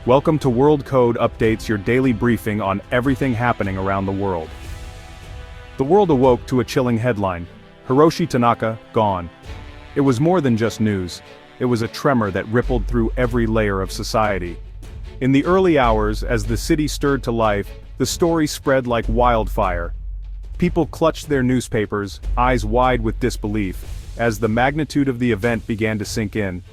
Welcome to World Code Updates, your daily briefing on everything happening around the world. The world awoke to a chilling headline: Hiroshi Tanaka, gone. It was more than just news. It was a tremor that rippled through every layer of society. In the early hours, as the city stirred to life, the story spread like wildfire. People clutched their newspapers, eyes wide with disbelief, as the magnitude of the event began to sink in.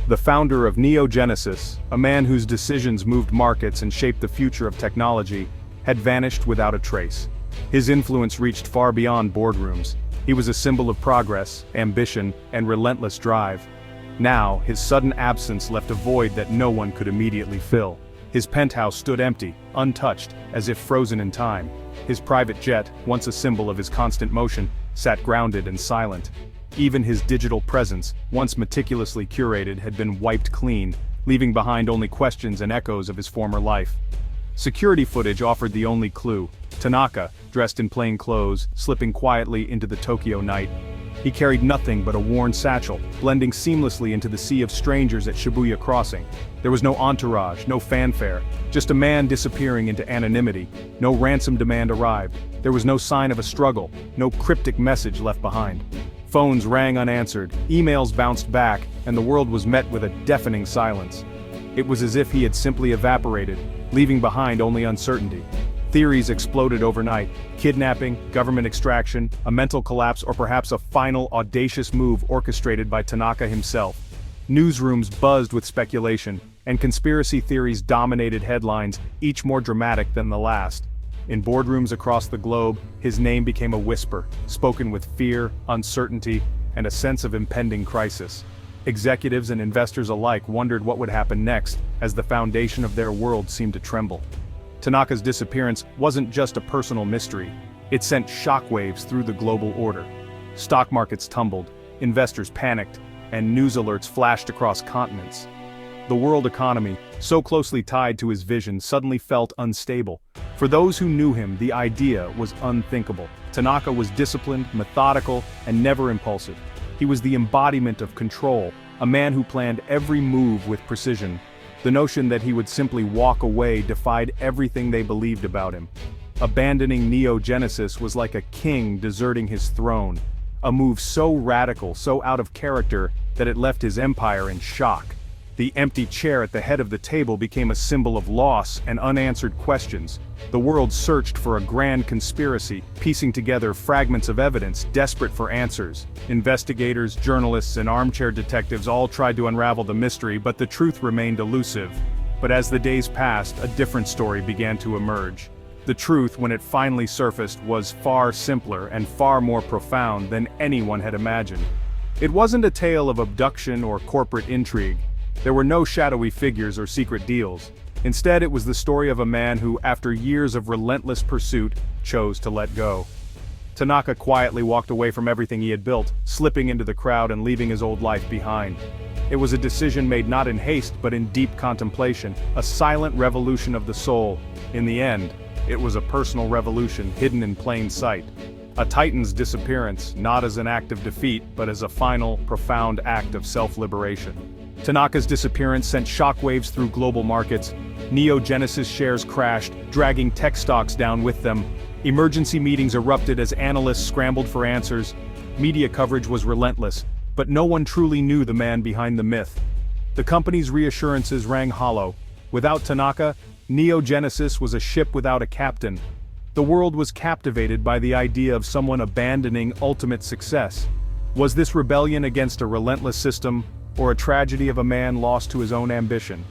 The founder of Genesis, a man whose decisions moved markets and shaped the future of technology, had vanished without a trace. His influence reached far beyond boardrooms. He was a symbol of progress, ambition, and relentless drive. Now, his sudden absence left a void that no one could immediately fill. His penthouse stood empty, untouched, as if frozen in time. His private jet, once a symbol of his constant motion, sat grounded and silent. Even his digital presence, once meticulously curated, had been wiped clean, leaving behind only questions and echoes of his former life. Security footage offered the only clue: Tanaka, dressed in plain clothes, slipping quietly into the Tokyo night. He carried nothing but a worn satchel, blending seamlessly into the sea of strangers at Shibuya Crossing. There was no entourage, no fanfare, just a man disappearing into anonymity. No ransom demand arrived. There was no sign of a struggle, no cryptic message left behind. Phones rang unanswered, emails bounced back, and the world was met with a deafening silence. It was as if he had simply evaporated, leaving behind only uncertainty. Theories exploded overnight: kidnapping, government extraction, a mental collapse, or perhaps a final audacious move orchestrated by Tanaka himself. Newsrooms buzzed with speculation, and conspiracy theories dominated headlines, each more dramatic than the last. In boardrooms across the globe, his name became a whisper, spoken with fear, uncertainty, and a sense of impending crisis. Executives and investors alike wondered what would happen next, as the foundation of their world seemed to tremble. Tanaka's disappearance wasn't just a personal mystery. It sent shockwaves through the global order. Stock markets tumbled, investors panicked, and news alerts flashed across continents. The world economy, so closely tied to his vision, suddenly felt unstable. For those who knew him, the idea was unthinkable. Tanaka was disciplined, methodical, and never impulsive. He was the embodiment of control, a man who planned every move with precision. The notion that he would simply walk away defied everything they believed about him. Abandoning Genesis was like a king deserting his throne, a move so radical, so out of character, that it left his empire in shock. The empty chair at the head of the table became a symbol of loss and unanswered questions. The world searched for a grand conspiracy, piecing together fragments of evidence, desperate for answers. Investigators, journalists, and armchair detectives all tried to unravel the mystery, but the truth remained elusive. But as the days passed, a different story began to emerge. The truth, when it finally surfaced, was far simpler and far more profound than anyone had imagined. It wasn't a tale of abduction or corporate intrigue. There were no shadowy figures or secret deals. Instead, it was the story of a man who, after years of relentless pursuit, chose to let go. Tanaka quietly walked away from everything he had built, slipping into the crowd and leaving his old life behind. It was a decision made not in haste but in deep contemplation, a silent revolution of the soul. In the end, it was a personal revolution hidden in plain sight. A titan's disappearance, not as an act of defeat, but as a final, profound act of self-liberation. Tanaka's disappearance sent shockwaves through global markets. Genesis shares crashed, dragging tech stocks down with them. Emergency meetings erupted as analysts scrambled for answers. Media coverage was relentless, but no one truly knew the man behind the myth. The company's reassurances rang hollow. Without Tanaka, Genesis was a ship without a captain. The world was captivated by the idea of someone abandoning ultimate success. Was this rebellion against a relentless system, or a tragedy of a man lost to his own ambition?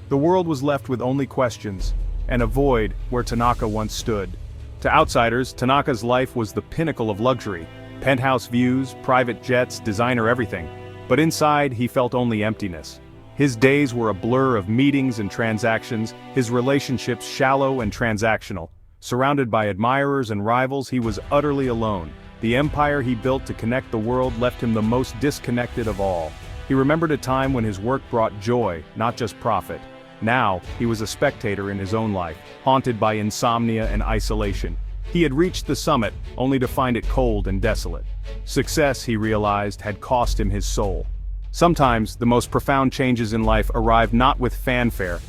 The world was left with only questions, and a void where Tanaka once stood. To outsiders, Tanaka's life was the pinnacle of luxury: penthouse views, private jets, designer everything. But inside, he felt only emptiness. His days were a blur of meetings and transactions, his relationships shallow and transactional. Surrounded by admirers and rivals, he was utterly alone. The empire he built to connect the world left him the most disconnected of all. He remembered a time when his work brought joy, not just profit. Now, he was a spectator in his own life, haunted by insomnia and isolation. He had reached the summit, only to find it cold and desolate. Success, he realized, had cost him his soul. Sometimes, the most profound changes in life arrive not with fanfare,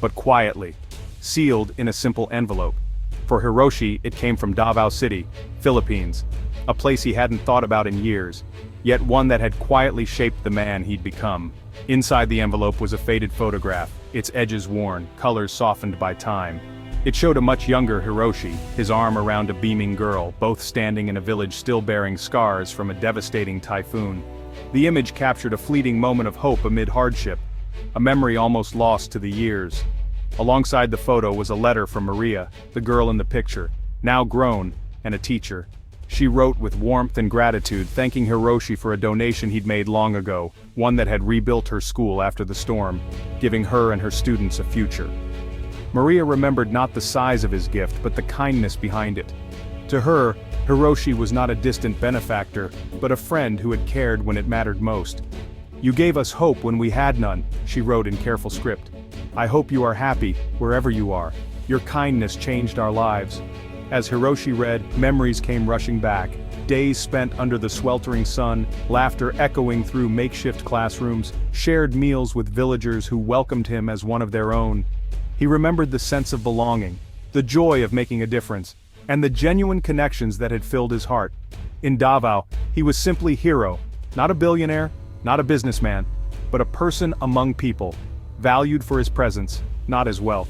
but quietly, sealed in a simple envelope. For Hiroshi, it came from Davao City, Philippines, a place he hadn't thought about in years, yet one that had quietly shaped the man he'd become. Inside the envelope was a faded photograph, its edges worn, colors softened by time. It showed a much younger Hiroshi, his arm around a beaming girl, both standing in a village still bearing scars from a devastating typhoon. The image captured a fleeting moment of hope amid hardship, a memory almost lost to the years. Alongside the photo was a letter from Maria, the girl in the picture, now grown, and a teacher. She wrote with warmth and gratitude, thanking Hiroshi for a donation he'd made long ago, one that had rebuilt her school after the storm, giving her and her students a future. Maria remembered not the size of his gift but the kindness behind it. To her, Hiroshi was not a distant benefactor, but a friend who had cared when it mattered most. "You gave us hope when we had none," she wrote in careful script. "I hope you are happy, wherever you are. Your kindness changed our lives." As Hiroshi read, memories came rushing back. Days spent under the sweltering sun, laughter echoing through makeshift classrooms, shared meals with villagers who welcomed him as one of their own. He remembered the sense of belonging, the joy of making a difference, and the genuine connections that had filled his heart. In Davao, he was simply Hiro, not a billionaire, not a businessman, but a person among people, valued for his presence, not his wealth.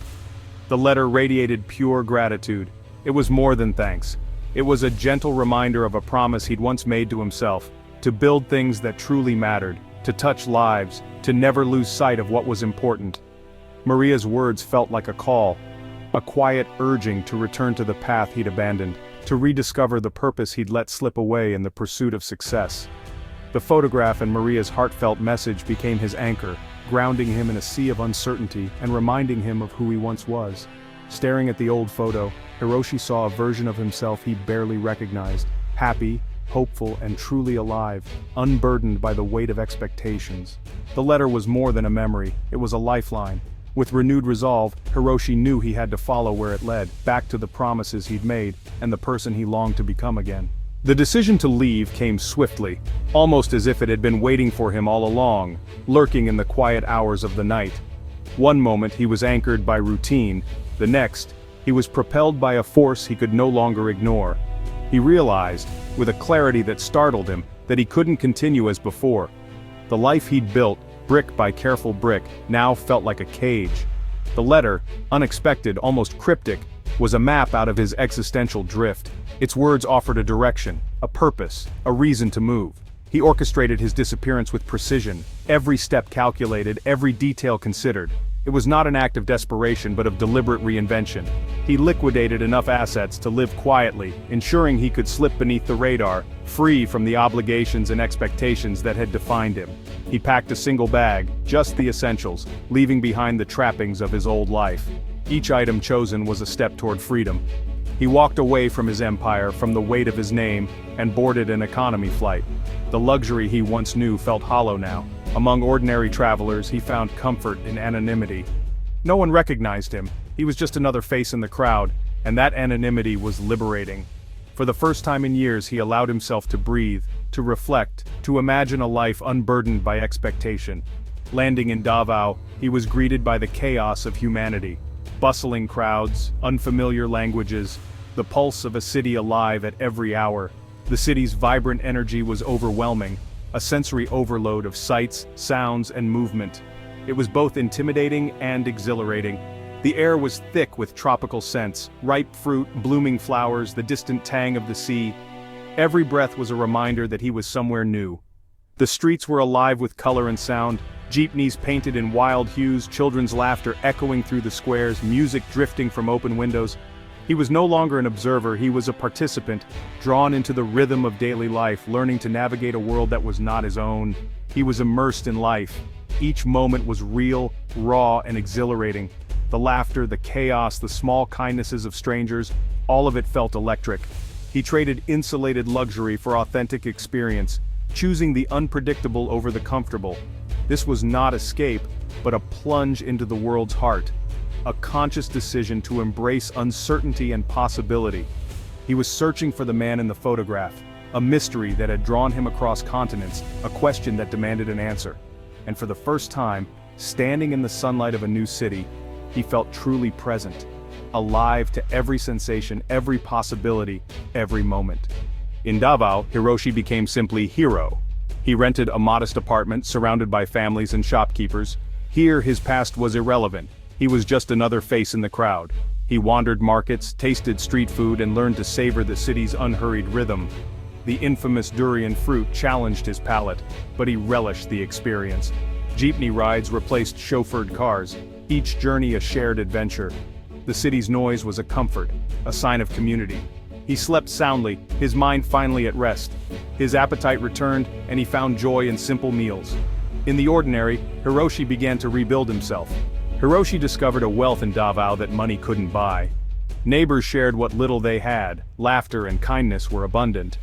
The letter radiated pure gratitude. It was more than thanks. It was a gentle reminder of a promise he'd once made to himself, to build things that truly mattered, to touch lives, to never lose sight of what was important. Maria's words felt like a call, a quiet urging to return to the path he'd abandoned, to rediscover the purpose he'd let slip away in the pursuit of success. The photograph and Maria's heartfelt message became his anchor, grounding him in a sea of uncertainty and reminding him of who he once was. Staring at the old photo, Hiroshi saw a version of himself he barely recognized, happy, hopeful, and truly alive, unburdened by the weight of expectations. The letter was more than a memory, it was a lifeline. With renewed resolve, Hiroshi knew he had to follow where it led, back to the promises he'd made, and the person he longed to become again. The decision to leave came swiftly, almost as if it had been waiting for him all along, lurking in the quiet hours of the night. One moment he was anchored by routine, the next, he was propelled by a force he could no longer ignore. He realized, with a clarity that startled him, that he couldn't continue as before. The life he'd built, brick by careful brick, now felt like a cage. The letter, unexpected, almost cryptic, was a map out of his existential drift. Its words offered a direction, a purpose, a reason to move. He orchestrated his disappearance with precision, every step calculated, every detail considered. It was not an act of desperation but of deliberate reinvention. He liquidated enough assets to live quietly, ensuring he could slip beneath the radar, free from the obligations and expectations that had defined him. He packed a single bag, just the essentials, leaving behind the trappings of his old life. Each item chosen was a step toward freedom. He walked away from his empire, from the weight of his name, and boarded an economy flight. The luxury he once knew felt hollow now. Among ordinary travelers, he found comfort in anonymity. No one recognized him, he was just another face in the crowd, and that anonymity was liberating. For the first time in years he allowed himself to breathe, to reflect, to imagine a life unburdened by expectation. Landing in Davao, he was greeted by the chaos of humanity. Bustling crowds, unfamiliar languages, the pulse of a city alive at every hour. The city's vibrant energy was overwhelming, a sensory overload of sights, sounds, and movement. It was both intimidating and exhilarating. The air was thick with tropical scents, ripe fruit, blooming flowers, the distant tang of the sea. Every breath was a reminder that he was somewhere new. The streets were alive with color and sound, jeepneys painted in wild hues, children's laughter echoing through the squares, music drifting from open windows. He was no longer an observer, he was a participant, drawn into the rhythm of daily life, learning to navigate a world that was not his own. He was immersed in life. Each moment was real, raw, and exhilarating. The laughter, the chaos, the small kindnesses of strangers, all of it felt electric. He traded insulated luxury for authentic experience, choosing the unpredictable over the comfortable. This was not escape, but a plunge into the world's heart. A conscious decision to embrace uncertainty and possibility. He was searching for the man in the photograph, a mystery that had drawn him across continents, a question that demanded an answer. And for the first time, standing in the sunlight of a new city, he felt truly present, alive to every sensation, every possibility, every moment. In Davao, Hiroshi became simply Hiro. He rented a modest apartment surrounded by families and shopkeepers. Here his past was irrelevant. He was just another face in the crowd. He wandered markets, tasted street food, and learned to savor the city's unhurried rhythm. The infamous durian fruit challenged his palate, but he relished the experience. Jeepney rides replaced chauffeured cars, each journey a shared adventure. The city's noise was a comfort, a sign of community. He slept soundly, his mind finally at rest. His appetite returned, and he found joy in simple meals. In the ordinary, Hiroshi began to rebuild himself. Hiroshi discovered a wealth in Davao that money couldn't buy. Neighbors shared what little they had, laughter and kindness were abundant.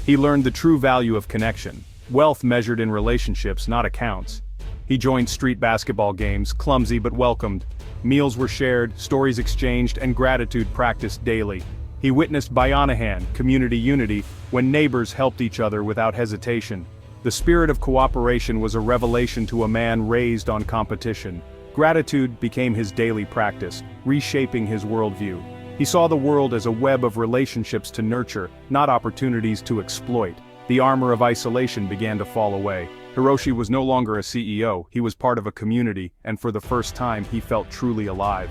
He learned the true value of connection, wealth measured in relationships, not accounts. He joined street basketball games, clumsy but welcomed. Meals were shared, stories exchanged, and gratitude practiced daily. He witnessed Bayanihan, community unity, when neighbors helped each other without hesitation. The spirit of cooperation was a revelation to a man raised on competition. Gratitude became his daily practice, reshaping his worldview. He saw the world as a web of relationships to nurture, not opportunities to exploit. The armor of isolation began to fall away. Hiroshi was no longer a CEO, he was part of a community, and for the first time he felt truly alive.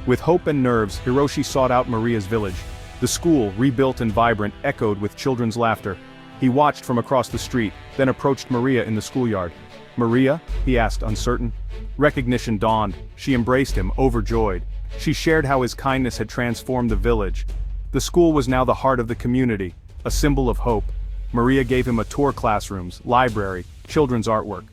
With hope and nerves, Hiroshi sought out Maria's village. The school, rebuilt and vibrant, echoed with children's laughter. He watched from across the street, then approached Maria in the schoolyard. "Maria?" he asked, uncertain. Recognition dawned. She embraced him, overjoyed. She shared how his kindness had transformed the village. The school was now the heart of the community, a symbol of hope. Maria gave him a tour classrooms, library, children's artwork.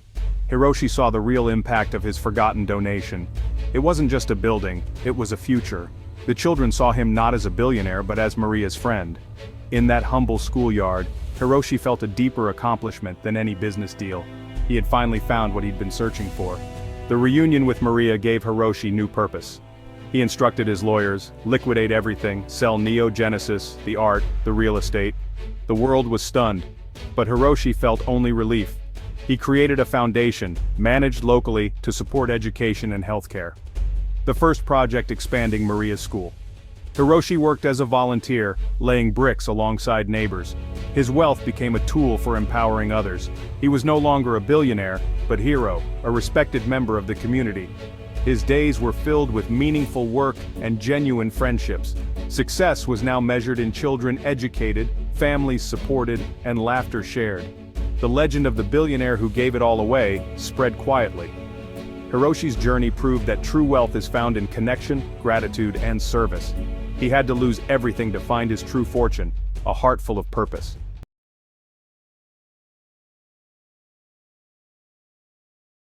Hiroshi saw the real impact of his forgotten donation. It wasn't just a building, it was a future. The children saw him not as a billionaire but as Maria's friend. In that humble schoolyard, Hiroshi felt a deeper accomplishment than any business deal. He had finally found what he'd been searching for. The reunion with Maria gave Hiroshi new purpose. He instructed his lawyers, liquidate everything, sell Neo Genesis, the art, the real estate. The world was stunned, but Hiroshi felt only relief. He created a foundation, managed locally, to support education and healthcare. The first project expanding Maria's school. Hiroshi worked as a volunteer, laying bricks alongside neighbors. His wealth became a tool for empowering others. He was no longer a billionaire, but Hiro, a respected member of the community. His days were filled with meaningful work and genuine friendships. Success was now measured in children educated, families supported, and laughter shared. The legend of the billionaire who gave it all away spread quietly. Hiroshi's journey proved that true wealth is found in connection, gratitude, and service. He had to lose everything to find his true fortune, a heart full of purpose.